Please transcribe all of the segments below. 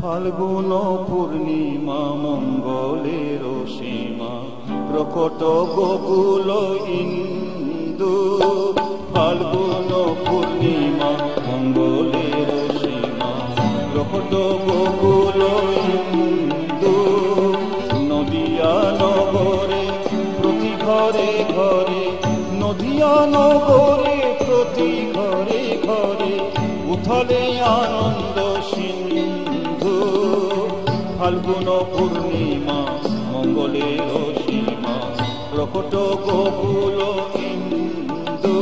ফাল্গুন পূর্ণিমা মঙ্গলের সীমা প্রকট গোকুল ইন্দু। ফাল্গুন পূর্ণিমা মঙ্গলের সীমা প্রকট গোকুল ইন্দু। নদিয়া নগরে প্রতি ঘরে ঘরে, নদিয়া নগরে প্রতি ঘরে ঘরে উথলে আনন্দ সিন্ধু। ফাল্গুন পূর্ণিমা মঙ্গলের সীমা প্রকট গোকুল ইন্দু।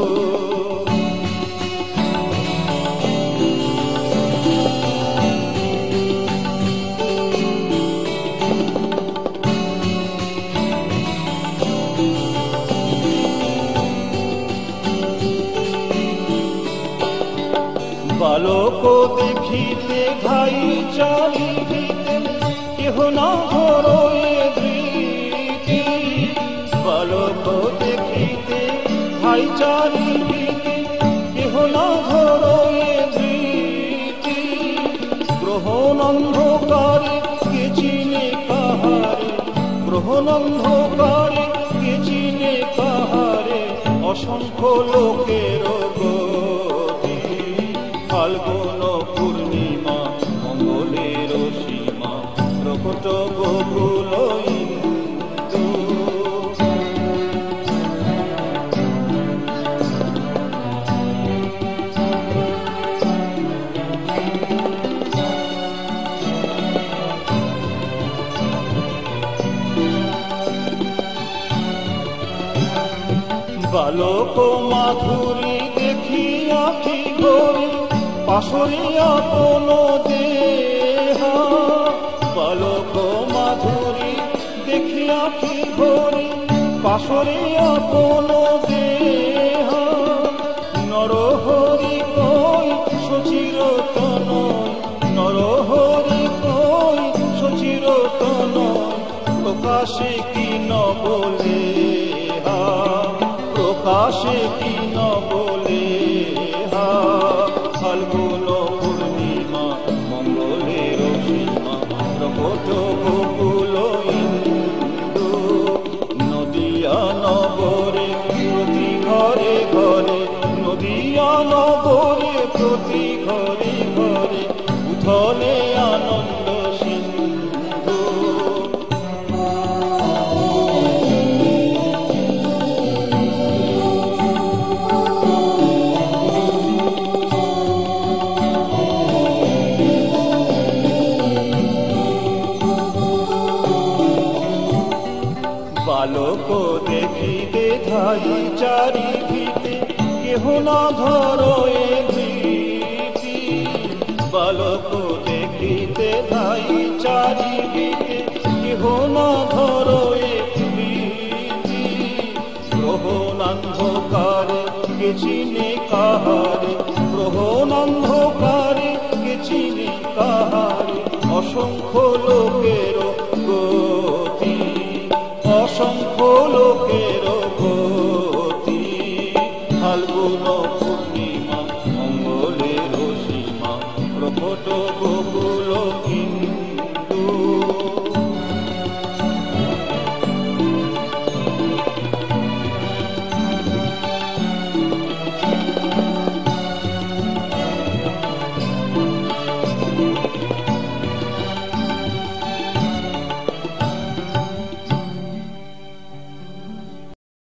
বালক দেখিতে ঘাই চারিদিকে, কেহ না ধরয়ে ধৃতি। বালক দেখিতে ঘাই চারিদিকে, কেহ না ধরয়ে ধৃতি। গ্রহণ অন্ধকারে কে চিনে কাহারে, গ্রহণ অন্ধকারে কে চিনে কাহারে, অসংখ্য লোকের গতি। ফাল্গুন পূর্ণিমা মঙ্গলের সীমা প্রকট গোকুল ইন্দু। বালক মাধুরী দেখিয়া কি গরি, পাশরিয়া কোন দেহা। বালক মাধুরী দেখিয়া কি গরি, পাশরিয়া কোন দেহা। নরহরি কই সচিরতন, নরহরি কই সচিরতন, প্রকাশে কি ন বলে হা, প্রকাশে কি ন বলে হা। ফাল্গুন পূর্ণিমা মঙ্গলের সীমা প্রকট গোকুল ইন্দু। নদিয়া নগরে প্রতি ঘরে ঘরে, নদিয়া নগরে প্রতি ঘরে ঘরে উথলে আনন্দ সিন্ধু। বালক দেখিতে ধাই চারিদিকে, কেহ না ধরয়ে ধৃতি। বালক দেখিতে ধাই চারিদিকে, কেহ না ধরয়ে ধৃতি। গ্রহণ অন্ধকারে কে চিনে কাহারে, গ্রহণ অন্ধকারে কে চিনে কাহারে, অসংখ্য লোকের গতি, অসংখ্য লোকের গতি। ফাল্গুন পূর্ণিমা মঙ্গলের সীমা প্রকট গোকুল ইন্দু।